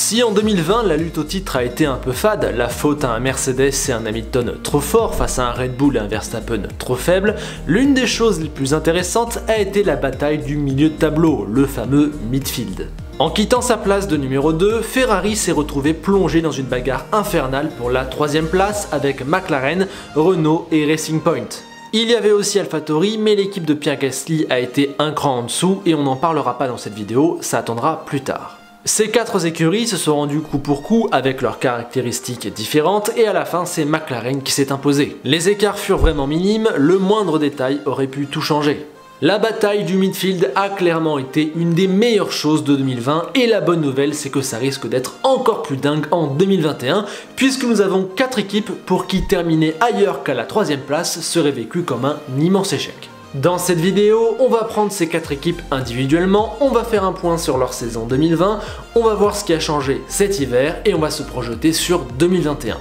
Si en 2020 la lutte au titre a été un peu fade, la faute à un Mercedes et un Hamilton trop fort face à un Red Bull et un Verstappen trop faible, l'une des choses les plus intéressantes a été la bataille du milieu de tableau, le fameux midfield. En quittant sa place de numéro 2, Ferrari s'est retrouvé plongé dans une bagarre infernale pour la 3ème place avec McLaren, Renault et Racing Point. Il y avait aussi AlphaTauri, mais l'équipe de Pierre Gasly a été un cran en dessous et on n'en parlera pas dans cette vidéo, ça attendra plus tard. Ces 4 écuries se sont rendues coup pour coup avec leurs caractéristiques différentes et à la fin c'est McLaren qui s'est imposé. Les écarts furent vraiment minimes, le moindre détail aurait pu tout changer. La bataille du midfield a clairement été une des meilleures choses de 2020 et la bonne nouvelle c'est que ça risque d'être encore plus dingue en 2021 puisque nous avons 4 équipes pour qui terminer ailleurs qu'à la 3ème place serait vécu comme un immense échec. Dans cette vidéo, on va prendre ces 4 équipes individuellement, on va faire un point sur leur saison 2020, on va voir ce qui a changé cet hiver et on va se projeter sur 2021.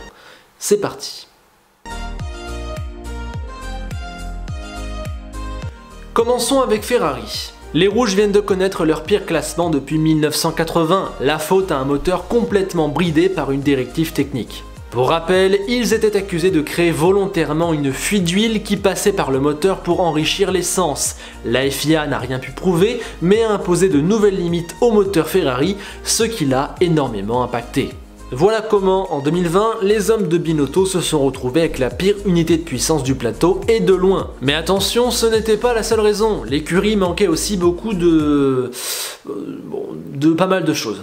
C'est parti. Commençons avec Ferrari. Les rouges viennent de connaître leur pire classement depuis 1980, la faute à un moteur complètement bridé par une directive technique. Pour rappel, ils étaient accusés de créer volontairement une fuite d'huile qui passait par le moteur pour enrichir l'essence. La FIA n'a rien pu prouver, mais a imposé de nouvelles limites au moteur Ferrari, ce qui l'a énormément impacté. Voilà comment, en 2020, les hommes de Binotto se sont retrouvés avec la pire unité de puissance du plateau, et de loin. Mais attention, ce n'était pas la seule raison, l'écurie manquait aussi beaucoup de pas mal de choses.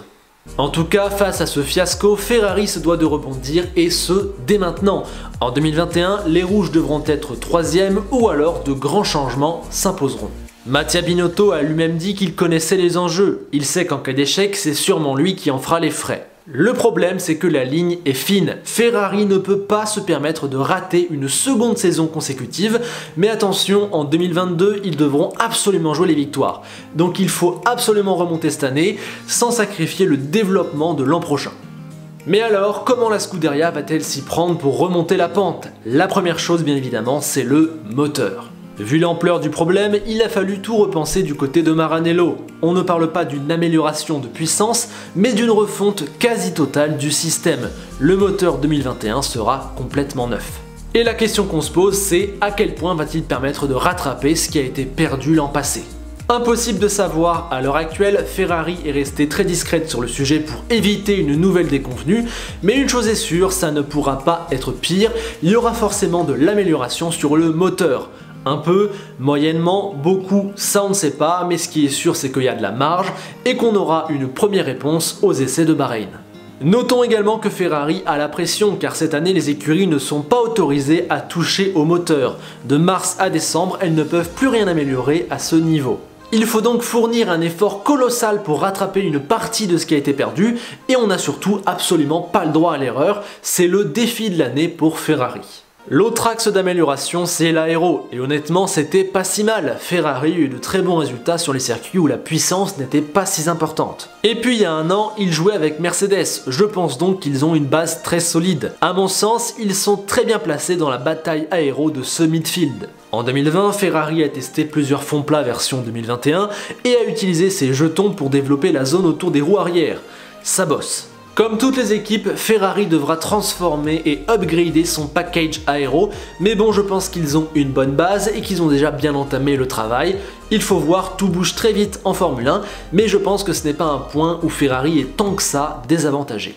En tout cas, face à ce fiasco, Ferrari se doit de rebondir et ce, dès maintenant. En 2021, les rouges devront être 3ème ou alors de grands changements s'imposeront. Mattia Binotto a lui-même dit qu'il connaissait les enjeux, il sait qu'en cas d'échec, c'est sûrement lui qui en fera les frais. Le problème, c'est que la ligne est fine. Ferrari ne peut pas se permettre de rater une seconde saison consécutive, mais attention, en 2022, ils devront absolument jouer les victoires. Donc il faut absolument remonter cette année, sans sacrifier le développement de l'an prochain. Mais alors, comment la Scuderia va-t-elle s'y prendre pour remonter la pente? La première chose, bien évidemment, c'est le moteur. Vu l'ampleur du problème, il a fallu tout repenser du côté de Maranello. On ne parle pas d'une amélioration de puissance, mais d'une refonte quasi totale du système. Le moteur 2021 sera complètement neuf. Et la question qu'on se pose, c'est à quel point va-t-il permettre de rattraper ce qui a été perdu l'an passé? Impossible de savoir, à l'heure actuelle, Ferrari est restée très discrète sur le sujet pour éviter une nouvelle déconvenue, mais une chose est sûre, ça ne pourra pas être pire, il y aura forcément de l'amélioration sur le moteur. Un peu, moyennement, beaucoup, ça on ne sait pas, mais ce qui est sûr c'est qu'il y a de la marge et qu'on aura une première réponse aux essais de Bahreïn. Notons également que Ferrari a la pression car cette année les écuries ne sont pas autorisées à toucher au moteur. De mars à décembre, elles ne peuvent plus rien améliorer à ce niveau. Il faut donc fournir un effort colossal pour rattraper une partie de ce qui a été perdu et on n'a surtout absolument pas le droit à l'erreur, c'est le défi de l'année pour Ferrari. L'autre axe d'amélioration c'est l'aéro, et honnêtement c'était pas si mal, Ferrari a eu de très bons résultats sur les circuits où la puissance n'était pas si importante. Et puis il y a un an, ils jouaient avec Mercedes, je pense donc qu'ils ont une base très solide. À mon sens, ils sont très bien placés dans la bataille aéro de ce midfield. En 2020, Ferrari a testé plusieurs fonds plats version 2021 et a utilisé ses jetons pour développer la zone autour des roues arrière. Ça bosse. Comme toutes les équipes, Ferrari devra transformer et upgrader son package aéro, mais bon je pense qu'ils ont une bonne base et qu'ils ont déjà bien entamé le travail. Il faut voir, tout bouge très vite en Formule 1, mais je pense que ce n'est pas un point où Ferrari est tant que ça désavantagé.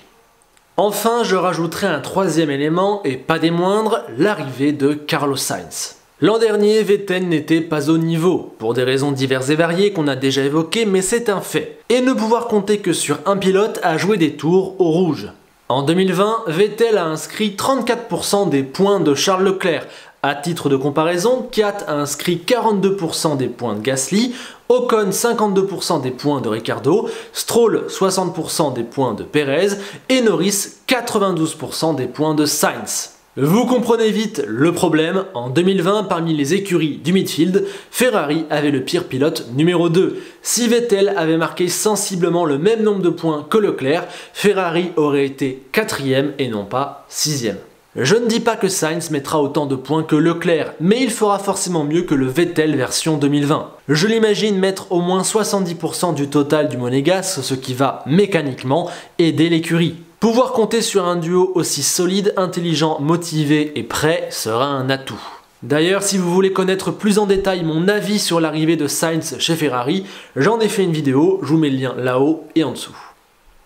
Enfin, je rajouterai un 3ème élément, et pas des moindres, l'arrivée de Carlos Sainz. L'an dernier, Vettel n'était pas au niveau, pour des raisons diverses et variées qu'on a déjà évoquées, mais c'est un fait. Et ne pouvoir compter que sur un pilote a joué des tours au rouge. En 2020, Vettel a inscrit 34% des points de Charles Leclerc. À titre de comparaison, Kiat a inscrit 42% des points de Gasly, Ocon 52% des points de Ricciardo, Stroll 60% des points de Perez et Norris 92% des points de Sainz. Vous comprenez vite le problème, en 2020, parmi les écuries du midfield, Ferrari avait le pire pilote numéro 2. Si Vettel avait marqué sensiblement le même nombre de points que Leclerc, Ferrari aurait été 4ème et non pas 6ème. Je ne dis pas que Sainz mettra autant de points que Leclerc, mais il fera forcément mieux que le Vettel version 2020. Je l'imagine mettre au moins 70% du total du monégasque, ce qui va mécaniquement aider l'écurie. Pouvoir compter sur un duo aussi solide, intelligent, motivé et prêt sera un atout. D'ailleurs, si vous voulez connaître plus en détail mon avis sur l'arrivée de Sainz chez Ferrari, j'en ai fait une vidéo, je vous mets le lien là-haut et en dessous.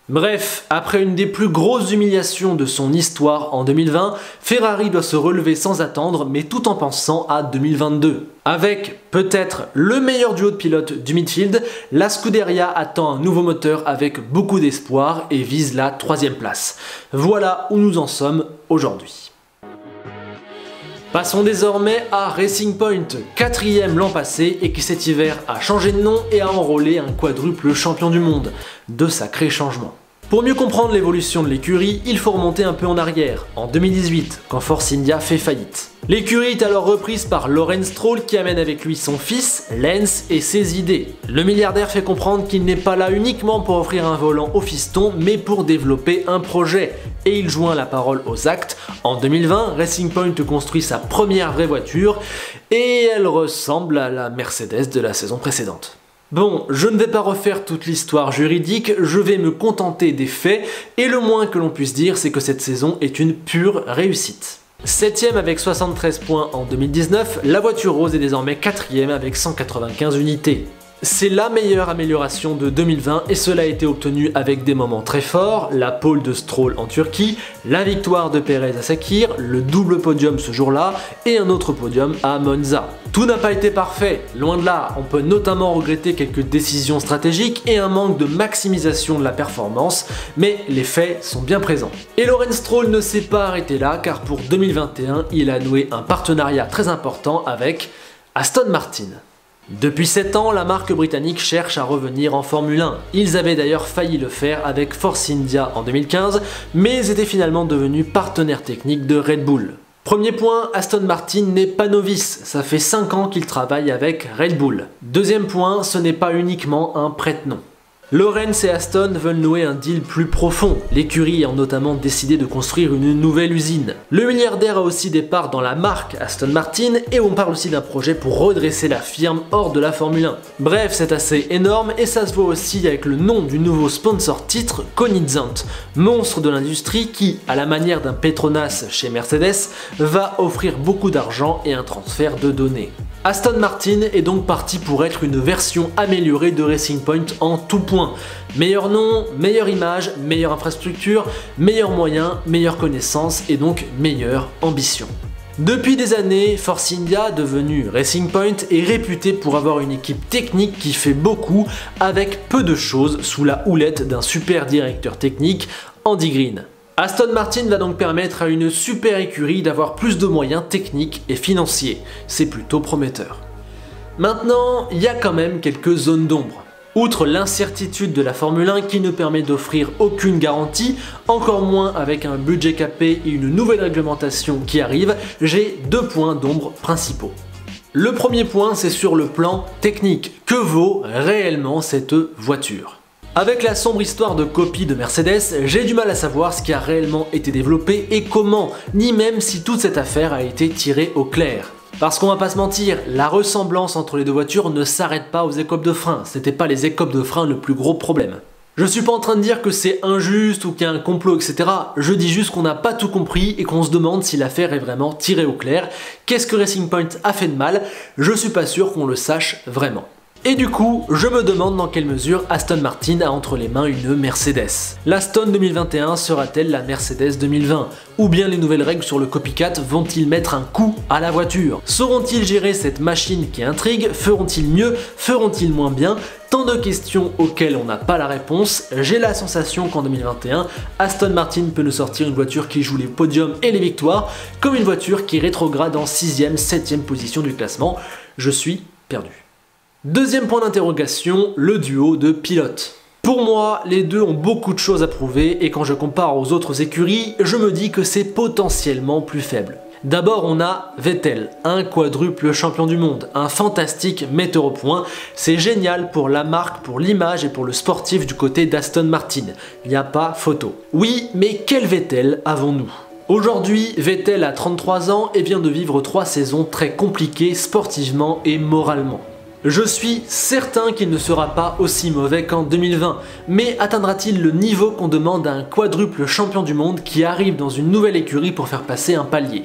Bref, après une des plus grosses humiliations de son histoire en 2020, Ferrari doit se relever sans attendre, mais tout en pensant à 2022. Avec peut-être le meilleur duo de pilotes du midfield, la Scuderia attend un nouveau moteur avec beaucoup d'espoir et vise la 3e place. Voilà où nous en sommes aujourd'hui. Passons désormais à Racing Point, 4e l'an passé et qui cet hiver a changé de nom et a enrôlé un quadruple champion du monde. De sacrés changements. Pour mieux comprendre l'évolution de l'écurie, il faut remonter un peu en arrière, en 2018, quand Force India fait faillite. L'écurie est alors reprise par Lawrence Stroll qui amène avec lui son fils, Lance, et ses idées. Le milliardaire fait comprendre qu'il n'est pas là uniquement pour offrir un volant au fiston, mais pour développer un projet. Et il joint la parole aux actes. En 2020, Racing Point construit sa première vraie voiture, et elle ressemble à la Mercedes de la saison précédente. Bon, je ne vais pas refaire toute l'histoire juridique, je vais me contenter des faits, et le moins que l'on puisse dire, c'est que cette saison est une pure réussite. 7e avec 73 points en 2019, la voiture rose est désormais 4e avec 195 unités. C'est la meilleure amélioration de 2020 et cela a été obtenu avec des moments très forts, la pole de Stroll en Turquie, la victoire de Perez à Sakir, le double podium ce jour-là et un autre podium à Monza. Tout n'a pas été parfait, loin de là, on peut notamment regretter quelques décisions stratégiques et un manque de maximisation de la performance, mais les faits sont bien présents. Et Lawrence Stroll ne s'est pas arrêté là car pour 2021, il a noué un partenariat très important avec Aston Martin. Depuis 7 ans, la marque britannique cherche à revenir en Formule 1. Ils avaient d'ailleurs failli le faire avec Force India en 2015, mais étaient finalement devenus partenaires techniques de Red Bull. Premier point, Aston Martin n'est pas novice, ça fait 5 ans qu'il travaille avec Red Bull. Deuxième point, ce n'est pas uniquement un prête-nom. Lawrence et Aston veulent nouer un deal plus profond, l'écurie ayant notamment décidé de construire une nouvelle usine. Le milliardaire a aussi des parts dans la marque Aston Martin et on parle aussi d'un projet pour redresser la firme hors de la Formule 1. Bref, c'est assez énorme et ça se voit aussi avec le nom du nouveau sponsor titre, Cognizant, monstre de l'industrie qui, à la manière d'un Petronas chez Mercedes, va offrir beaucoup d'argent et un transfert de données. Aston Martin est donc parti pour être une version améliorée de Racing Point en tout point. Meilleur nom, meilleure image, meilleure infrastructure, meilleurs moyens, meilleure connaissance et donc meilleure ambition. Depuis des années, Force India, devenu Racing Point, est réputé pour avoir une équipe technique qui fait beaucoup avec peu de choses sous la houlette d'un super directeur technique, Andy Green. Aston Martin va donc permettre à une super écurie d'avoir plus de moyens techniques et financiers. C'est plutôt prometteur. Maintenant, il y a quand même quelques zones d'ombre. Outre l'incertitude de la Formule 1 qui ne permet d'offrir aucune garantie, encore moins avec un budget capé et une nouvelle réglementation qui arrive, j'ai 2 points d'ombre principaux. Le premier point, c'est sur le plan technique. Que vaut réellement cette voiture ? Avec la sombre histoire de copie de Mercedes, j'ai du mal à savoir ce qui a réellement été développé et comment, ni même si toute cette affaire a été tirée au clair. Parce qu'on va pas se mentir, la ressemblance entre les deux voitures ne s'arrête pas aux écopes de frein, c'était pas les écopes de frein le plus gros problème. Je suis pas en train de dire que c'est injuste ou qu'il y a un complot, etc. Je dis juste qu'on n'a pas tout compris et qu'on se demande si l'affaire est vraiment tirée au clair. Qu'est-ce que Racing Point a fait de mal? Je suis pas sûr qu'on le sache vraiment. Et du coup, je me demande dans quelle mesure Aston Martin a entre les mains une Mercedes. L'Aston 2021 sera-t-elle la Mercedes 2020? Ou bien les nouvelles règles sur le copycat vont-ils mettre un coup à la voiture? Sauront-ils gérer cette machine qui intrigue? Feront-ils mieux? Feront-ils moins bien? Tant de questions auxquelles on n'a pas la réponse. J'ai la sensation qu'en 2021, Aston Martin peut nous sortir une voiture qui joue les podiums et les victoires, comme une voiture qui rétrograde en 6e, 7e position du classement. Je suis perdu. Deuxième point d'interrogation, le duo de pilotes. Pour moi, les deux ont beaucoup de choses à prouver et quand je compare aux autres écuries, je me dis que c'est potentiellement plus faible. D'abord, on a Vettel, un quadruple champion du monde, un fantastique metteur au point. C'est génial pour la marque, pour l'image et pour le sportif du côté d'Aston Martin. Il n'y a pas photo. Oui, mais quel Vettel avons-nous ? Aujourd'hui, Vettel a 33 ans et vient de vivre 3 saisons très compliquées sportivement et moralement. Je suis certain qu'il ne sera pas aussi mauvais qu'en 2020, mais atteindra-t-il le niveau qu'on demande à un quadruple champion du monde qui arrive dans une nouvelle écurie pour faire passer un palier?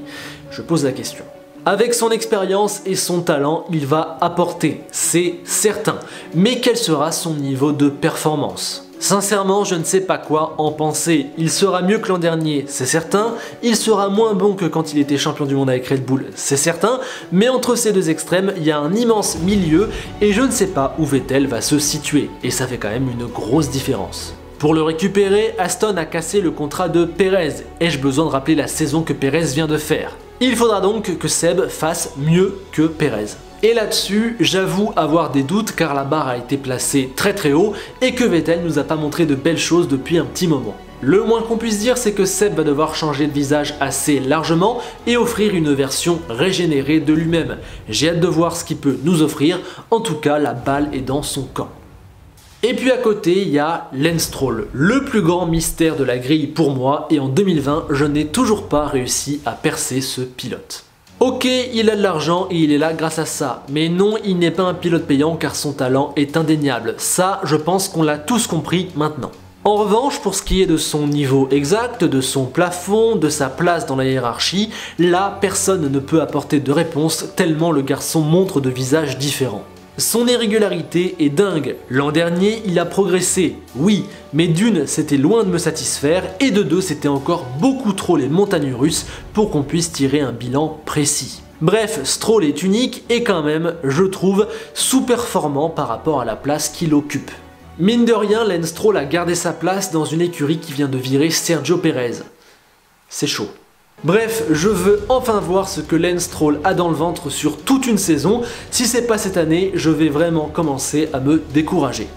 Je pose la question. Avec son expérience et son talent, il va apporter, c'est certain. Mais quel sera son niveau de performance? Sincèrement, je ne sais pas quoi en penser. Il sera mieux que l'an dernier, c'est certain. Il sera moins bon que quand il était champion du monde avec Red Bull, c'est certain. Mais entre ces deux extrêmes, il y a un immense milieu et je ne sais pas où Vettel va se situer. Et ça fait quand même une grosse différence. Pour le récupérer, Aston a cassé le contrat de Perez. Ai-je besoin de rappeler la saison que Perez vient de faire? Il faudra donc que Seb fasse mieux que Perez. Et là-dessus, j'avoue avoir des doutes car la barre a été placée très haut et que Vettel nous a pas montré de belles choses depuis un petit moment. Le moins qu'on puisse dire, c'est que Seb va devoir changer de visage assez largement et offrir une version régénérée de lui-même. J'ai hâte de voir ce qu'il peut nous offrir, en tout cas la balle est dans son camp. Et puis à côté, il y a Lance Stroll, le plus grand mystère de la grille pour moi, et en 2020, je n'ai toujours pas réussi à percer ce pilote. Ok, il a de l'argent et il est là grâce à ça, mais non, il n'est pas un pilote payant car son talent est indéniable. Ça, je pense qu'on l'a tous compris maintenant. En revanche, pour ce qui est de son niveau exact, de son plafond, de sa place dans la hiérarchie, là, personne ne peut apporter de réponse tellement le garçon montre de visages différents. Son irrégularité est dingue. L'an dernier, il a progressé, oui, mais d'une, c'était loin de me satisfaire, et de deux, c'était encore beaucoup trop les montagnes russes pour qu'on puisse tirer un bilan précis. Bref, Stroll est unique et quand même, je trouve, sous-performant par rapport à la place qu'il occupe. Mine de rien, Lance Stroll a gardé sa place dans une écurie qui vient de virer Sergio Perez. C'est chaud. Bref, je veux enfin voir ce que Lance Stroll a dans le ventre sur toute une saison. Si c'est pas cette année, je vais vraiment commencer à me décourager.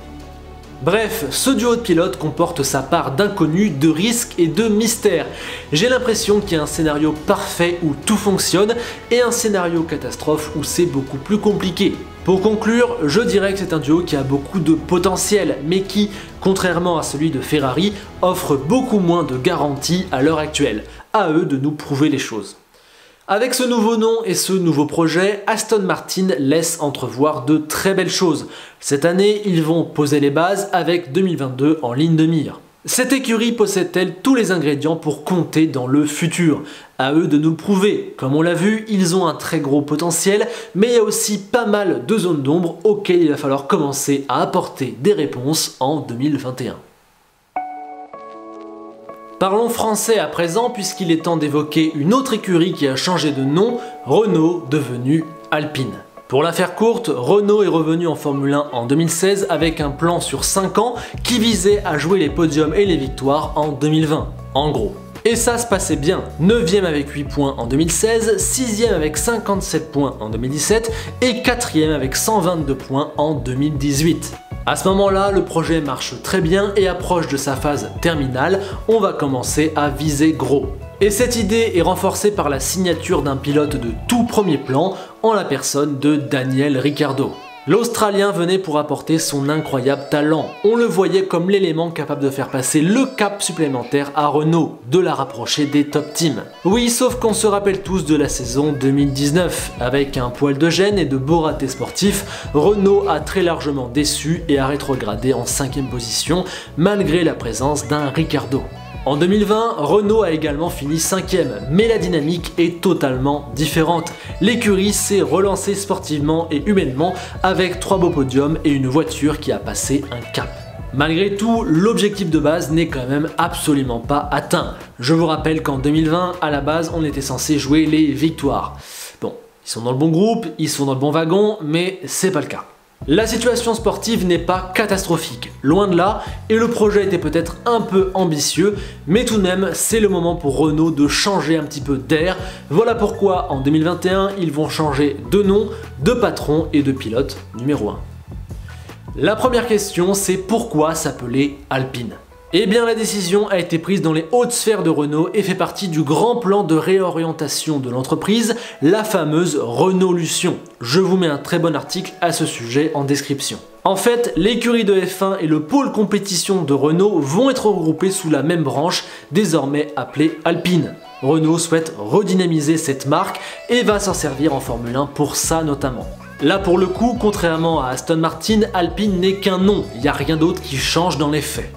Bref, ce duo de pilotes comporte sa part d'inconnu, de risque et de mystère. J'ai l'impression qu'il y a un scénario parfait où tout fonctionne et un scénario catastrophe où c'est beaucoup plus compliqué. Pour conclure, je dirais que c'est un duo qui a beaucoup de potentiel, mais qui, contrairement à celui de Ferrari, offre beaucoup moins de garanties à l'heure actuelle. À eux de nous prouver les choses. Avec ce nouveau nom et ce nouveau projet, Aston Martin laisse entrevoir de très belles choses. Cette année, ils vont poser les bases avec 2022 en ligne de mire. Cette écurie possède-t-elle tous les ingrédients pour compter dans le futur? À eux de nous le prouver. Comme on l'a vu, ils ont un très gros potentiel, mais il y a aussi pas mal de zones d'ombre auxquelles il va falloir commencer à apporter des réponses en 2021. Parlons français à présent puisqu'il est temps d'évoquer une autre écurie qui a changé de nom, Renault devenue Alpine. Pour la faire courte, Renault est revenu en Formule 1 en 2016 avec un plan sur 5 ans qui visait à jouer les podiums et les victoires en 2020, en gros. Et ça se passait bien, 9ème avec 8 points en 2016, 6ème avec 57 points en 2017 et 4ème avec 122 points en 2018. À ce moment-là, le projet marche très bien et approche de sa phase terminale, on va commencer à viser gros. Et cette idée est renforcée par la signature d'un pilote de tout premier plan, en la personne de Daniel Ricciardo. L'Australien venait pour apporter son incroyable talent. On le voyait comme l'élément capable de faire passer le cap supplémentaire à Renault, de la rapprocher des top teams. Oui, sauf qu'on se rappelle tous de la saison 2019. Avec un poil de gêne et de beaux ratés sportifs, Renault a très largement déçu et a rétrogradé en 5ème position, malgré la présence d'un Ricciardo. En 2020, Renault a également fini 5ème, mais la dynamique est totalement différente. L'écurie s'est relancée sportivement et humainement avec 3 beaux podiums et une voiture qui a passé un cap. Malgré tout, l'objectif de base n'est quand même absolument pas atteint. Je vous rappelle qu'en 2020, à la base, on était censé jouer les victoires. Bon, ils sont dans le bon groupe, ils sont dans le bon wagon, mais c'est pas le cas. La situation sportive n'est pas catastrophique, loin de là, et le projet était peut-être un peu ambitieux, mais tout de même, c'est le moment pour Renault de changer un petit peu d'air. Voilà pourquoi, en 2021, ils vont changer de nom, de patron et de pilote numéro 1. La première question, c'est pourquoi s'appeler Alpine ? Eh bien, la décision a été prise dans les hautes sphères de Renault et fait partie du grand plan de réorientation de l'entreprise, la fameuse Renaulution. Je vous mets un très bon article à ce sujet en description. En fait, l'écurie de F1 et le pôle compétition de Renault vont être regroupés sous la même branche, désormais appelée Alpine. Renault souhaite redynamiser cette marque et va s'en servir en Formule 1 pour ça notamment. Là pour le coup, contrairement à Aston Martin, Alpine n'est qu'un nom, il n'y a rien d'autre qui change dans les faits.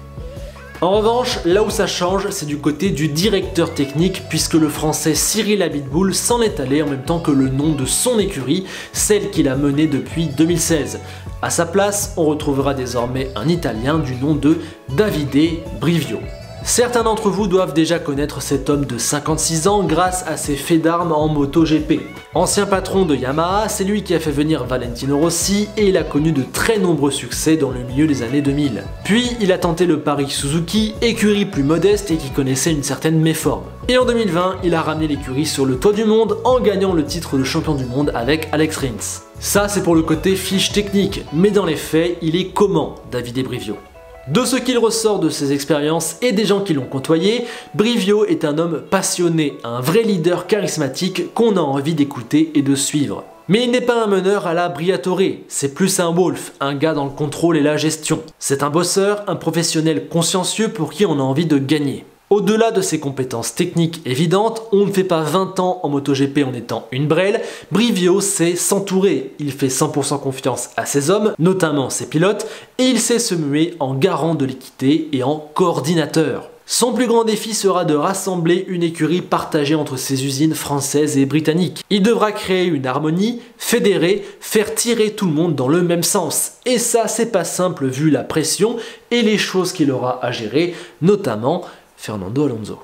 En revanche, là où ça change, c'est du côté du directeur technique, puisque le français Cyril Abiteboul s'en est allé en même temps que le nom de son écurie, celle qu'il a menée depuis 2016. À sa place, on retrouvera désormais un Italien du nom de Davide Brivio. Certains d'entre vous doivent déjà connaître cet homme de 56 ans grâce à ses faits d'armes en MotoGP. Ancien patron de Yamaha, c'est lui qui a fait venir Valentino Rossi et il a connu de très nombreux succès dans le milieu des années 2000. Puis il a tenté le pari Suzuki, écurie plus modeste et qui connaissait une certaine méforme. Et en 2020, il a ramené l'écurie sur le toit du monde en gagnant le titre de champion du monde avec Alex Rins. Ça c'est pour le côté fiche technique, mais dans les faits, il est comment Davide Brivio? De ce qu'il ressort de ses expériences et des gens qui l'ont côtoyé, Brivio est un homme passionné, un vrai leader charismatique qu'on a envie d'écouter et de suivre. Mais il n'est pas un meneur à la Briatore, c'est plus un Wolf, un gars dans le contrôle et la gestion. C'est un bosseur, un professionnel consciencieux pour qui on a envie de gagner. Au-delà de ses compétences techniques évidentes, on ne fait pas 20 ans en MotoGP en étant une brêle, Brivio sait s'entourer, il fait 100% confiance à ses hommes, notamment ses pilotes, et il sait se muer en garant de l'équité et en coordinateur. Son plus grand défi sera de rassembler une écurie partagée entre ses usines françaises et britanniques. Il devra créer une harmonie, fédérer, faire tirer tout le monde dans le même sens. Et ça, c'est pas simple vu la pression et les choses qu'il aura à gérer, notamment Fernando Alonso.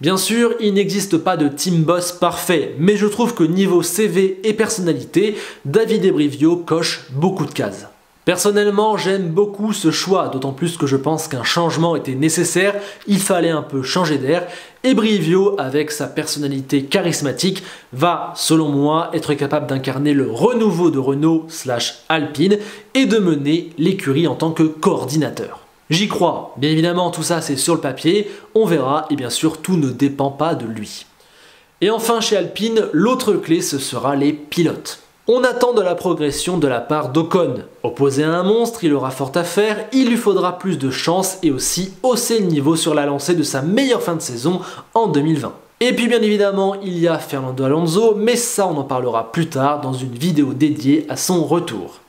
Bien sûr, il n'existe pas de team boss parfait, mais je trouve que niveau CV et personnalité, Davide Brivio coche beaucoup de cases. Personnellement, j'aime beaucoup ce choix, d'autant plus que je pense qu'un changement était nécessaire, il fallait un peu changer d'air, et Brivio, avec sa personnalité charismatique, va, selon moi, être capable d'incarner le renouveau de Renault / Alpine et de mener l'écurie en tant que coordinateur. J'y crois, bien évidemment tout ça c'est sur le papier, on verra et bien sûr tout ne dépend pas de lui. Et enfin chez Alpine, l'autre clé ce sera les pilotes. On attend de la progression de la part d'Ocon. Opposé à un monstre, il aura fort à faire, il lui faudra plus de chance et aussi hausser le niveau sur la lancée de sa meilleure fin de saison en 2020. Et puis bien évidemment il y a Fernando Alonso, mais ça on en parlera plus tard dans une vidéo dédiée à son retour.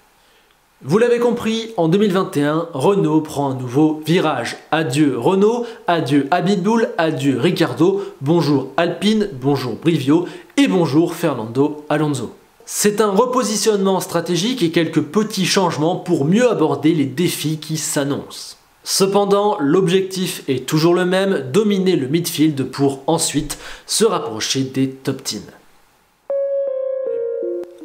Vous l'avez compris, en 2021, Renault prend un nouveau virage. Adieu Renault, adieu Abiteboul, adieu Ricciardo, bonjour Alpine, bonjour Brivio et bonjour Fernando Alonso. C'est un repositionnement stratégique et quelques petits changements pour mieux aborder les défis qui s'annoncent. Cependant, l'objectif est toujours le même, dominer le midfield pour ensuite se rapprocher des top teams.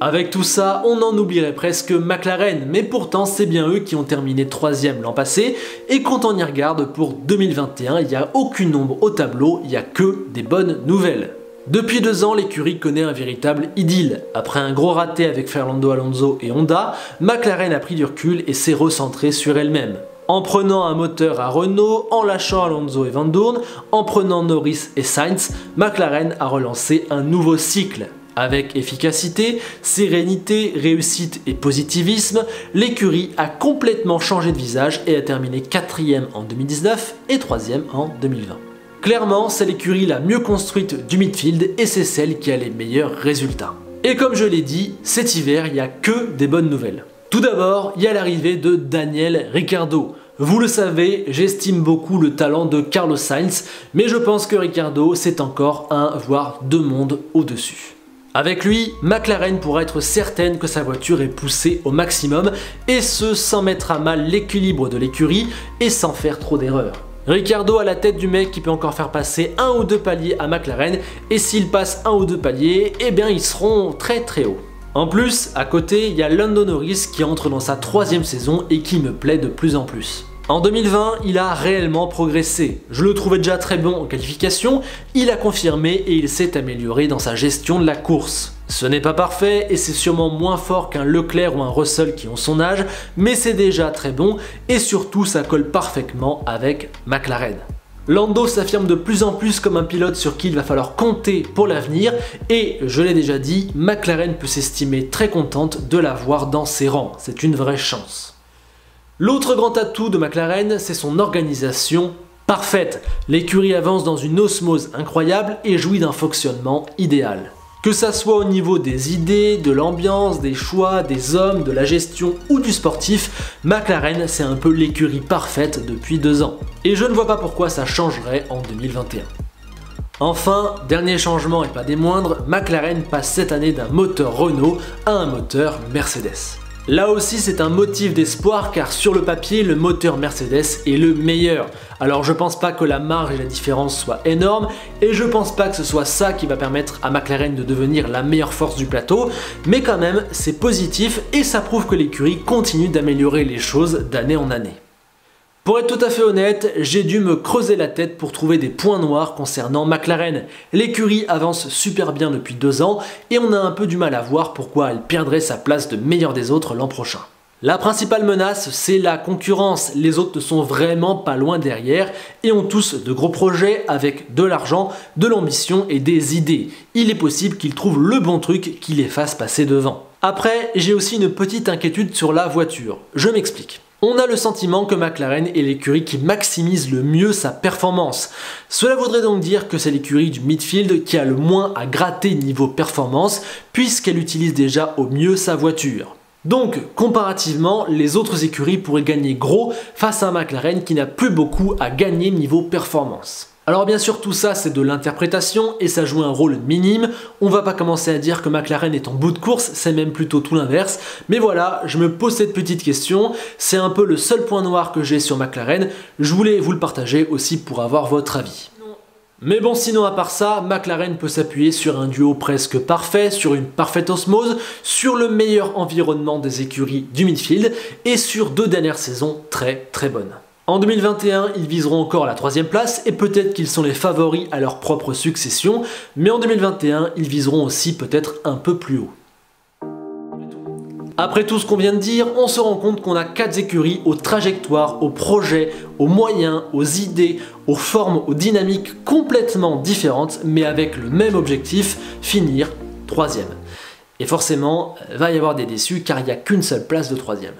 Avec tout ça, on en oublierait presque McLaren, mais pourtant c'est bien eux qui ont terminé 3e l'an passé, et quand on y regarde pour 2021, il n'y a aucune ombre au tableau, il n'y a que des bonnes nouvelles. Depuis 2 ans, l'écurie connaît un véritable idylle. Après un gros raté avec Fernando Alonso et Honda, McLaren a pris du recul et s'est recentré sur elle-même. En prenant un moteur à Renault, en lâchant Alonso et Van Dorn, en prenant Norris et Sainz, McLaren a relancé un nouveau cycle. Avec efficacité, sérénité, réussite et positivisme, l'écurie a complètement changé de visage et a terminé 4e en 2019 et 3e en 2020. Clairement, c'est l'écurie la mieux construite du midfield et c'est celle qui a les meilleurs résultats. Et comme je l'ai dit, cet hiver, il n'y a que des bonnes nouvelles. Tout d'abord, il y a l'arrivée de Daniel Ricciardo. Vous le savez, j'estime beaucoup le talent de Carlos Sainz, mais je pense que Ricciardo, c'est encore un, voire 2 mondes au-dessus. Avec lui, McLaren pourra être certaine que sa voiture est poussée au maximum, et ce sans mettre à mal l'équilibre de l'écurie et sans faire trop d'erreurs. Ricciardo a la tête du mec qui peut encore faire passer 1 ou 2 paliers à McLaren, et s'il passe 1 ou 2 paliers, eh bien ils seront très très hauts. En plus, à côté, il y a Lando Norris qui entre dans sa 3e saison et qui me plaît de plus en plus. En 2020, il a réellement progressé. Je le trouvais déjà très bon en qualification, il a confirmé et il s'est amélioré dans sa gestion de la course. Ce n'est pas parfait et c'est sûrement moins fort qu'un Leclerc ou un Russell qui ont son âge, mais c'est déjà très bon et surtout ça colle parfaitement avec McLaren. Lando s'affirme de plus en plus comme un pilote sur qui il va falloir compter pour l'avenir et, je l'ai déjà dit, McLaren peut s'estimer très contente de l'avoir dans ses rangs, c'est une vraie chance. L'autre grand atout de McLaren, c'est son organisation parfaite. L'écurie avance dans une osmose incroyable et jouit d'un fonctionnement idéal. Que ça soit au niveau des idées, de l'ambiance, des choix, des hommes, de la gestion ou du sportif, McLaren c'est un peu l'écurie parfaite depuis 2 ans. Et je ne vois pas pourquoi ça changerait en 2021. Enfin, dernier changement et pas des moindres, McLaren passe cette année d'un moteur Renault à un moteur Mercedes. Là aussi c'est un motif d'espoir car sur le papier le moteur Mercedes est le meilleur. Alors je pense pas que la marge et la différence soient énormes et je pense pas que ce soit ça qui va permettre à McLaren de devenir la meilleure force du plateau, mais quand même c'est positif et ça prouve que l'écurie continue d'améliorer les choses d'année en année. Pour être tout à fait honnête, j'ai dû me creuser la tête pour trouver des points noirs concernant McLaren. L'écurie avance super bien depuis 2 ans et on a un peu du mal à voir pourquoi elle perdrait sa place de meilleure des autres l'an prochain. La principale menace, c'est la concurrence. Les autres ne sont vraiment pas loin derrière et ont tous de gros projets avec de l'argent, de l'ambition et des idées. Il est possible qu'ils trouvent le bon truc qui les fasse passer devant. Après, j'ai aussi une petite inquiétude sur la voiture. Je m'explique. On a le sentiment que McLaren est l'écurie qui maximise le mieux sa performance. Cela voudrait donc dire que c'est l'écurie du midfield qui a le moins à gratter niveau performance puisqu'elle utilise déjà au mieux sa voiture. Donc, comparativement, les autres écuries pourraient gagner gros face à un McLaren qui n'a plus beaucoup à gagner niveau performance. Alors bien sûr tout ça c'est de l'interprétation et ça joue un rôle minime, on va pas commencer à dire que McLaren est en bout de course, c'est même plutôt tout l'inverse, mais voilà, je me pose cette petite question, c'est un peu le seul point noir que j'ai sur McLaren, je voulais vous le partager aussi pour avoir votre avis. Mais bon, sinon à part ça, McLaren peut s'appuyer sur un duo presque parfait, sur une parfaite osmose, sur le meilleur environnement des écuries du midfield et sur 2 dernières saisons très bonnes. En 2021, ils viseront encore la 3e place et peut-être qu'ils sont les favoris à leur propre succession, mais en 2021, ils viseront aussi peut-être un peu plus haut. Après tout ce qu'on vient de dire, on se rend compte qu'on a 4 écuries aux trajectoires, aux projets, aux moyens, aux idées, aux formes, aux dynamiques complètement différentes, mais avec le même objectif, finir 3e. Et forcément, va y avoir des déçus car il n'y a qu'une seule place de 3e.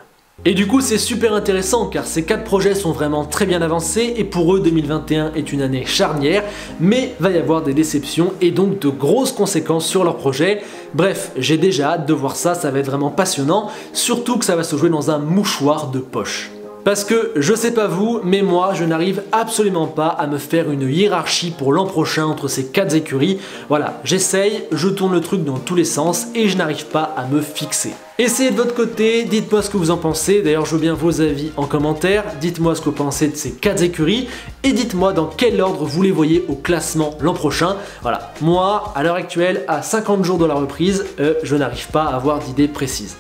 Et du coup c'est super intéressant car ces 4 projets sont vraiment très bien avancés et pour eux 2021 est une année charnière, mais va y avoir des déceptions et donc de grosses conséquences sur leurs projets. Bref, j'ai déjà hâte de voir ça, ça va être vraiment passionnant, surtout que ça va se jouer dans un mouchoir de poche. Parce que, je sais pas vous, mais moi je n'arrive absolument pas à me faire une hiérarchie pour l'an prochain entre ces 4 écuries. Voilà, j'essaye, je tourne le truc dans tous les sens et je n'arrive pas à me fixer. Essayez de votre côté, dites-moi ce que vous en pensez, d'ailleurs je veux bien vos avis en commentaire, dites-moi ce que vous pensez de ces 4 écuries et dites-moi dans quel ordre vous les voyez au classement l'an prochain. Voilà, moi à l'heure actuelle, à 50 jours de la reprise, je n'arrive pas à avoir d'idée précise.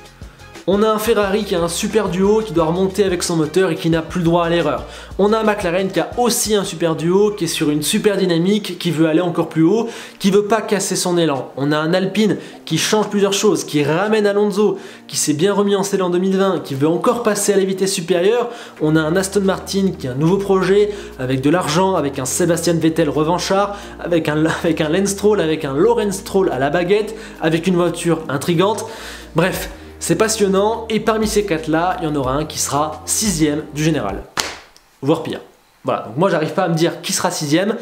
On a un Ferrari qui a un super duo qui doit remonter avec son moteur et qui n'a plus le droit à l'erreur. On a un McLaren qui a aussi un super duo, qui est sur une super dynamique, qui veut aller encore plus haut, qui veut pas casser son élan. On a un Alpine qui change plusieurs choses, qui ramène Alonso, qui s'est bien remis en selle en 2020, qui veut encore passer à la vitesse supérieure. On a un Aston Martin qui a un nouveau projet, avec de l'argent, avec un Sébastien Vettel revanchard, avec un Lance Stroll, avec un Lawrence Stroll à la baguette, avec une voiture intrigante. Bref. C'est passionnant et parmi ces 4 là, il y en aura un qui sera 6e du général. Voire pire. Voilà, donc moi j'arrive pas à me dire qui sera 6e,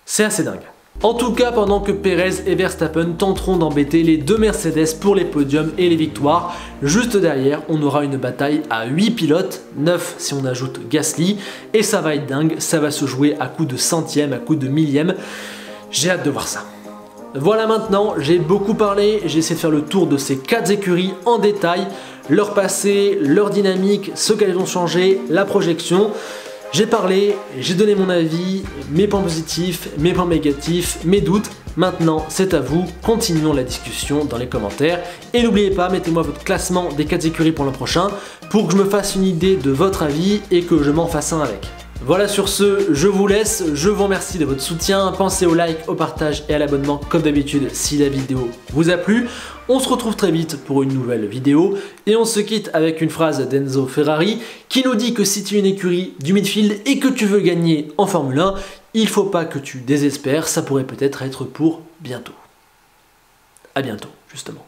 c'est assez dingue. En tout cas, pendant que Perez et Verstappen tenteront d'embêter les 2 Mercedes pour les podiums et les victoires, juste derrière, on aura une bataille à 8 pilotes, 9 si on ajoute Gasly, et ça va être dingue, ça va se jouer à coup de centième, à coup de millième. J'ai hâte de voir ça. Voilà, maintenant, j'ai beaucoup parlé, j'ai essayé de faire le tour de ces 4 écuries en détail, leur passé, leur dynamique, ce qu'elles ont changé, la projection. J'ai parlé, j'ai donné mon avis, mes points positifs, mes points négatifs, mes doutes. Maintenant, c'est à vous, continuons la discussion dans les commentaires. Et n'oubliez pas, mettez-moi votre classement des 4 écuries pour l'an prochain pour que je me fasse une idée de votre avis et que je m'en fasse un avec. Voilà, sur ce, je vous laisse, je vous remercie de votre soutien, pensez au like, au partage et à l'abonnement comme d'habitude si la vidéo vous a plu. On se retrouve très vite pour une nouvelle vidéo et on se quitte avec une phrase d'Enzo Ferrari qui nous dit que si tu es une écurie du midfield et que tu veux gagner en Formule 1, il faut pas que tu désespères, ça pourrait peut-être être pour bientôt. À bientôt, justement.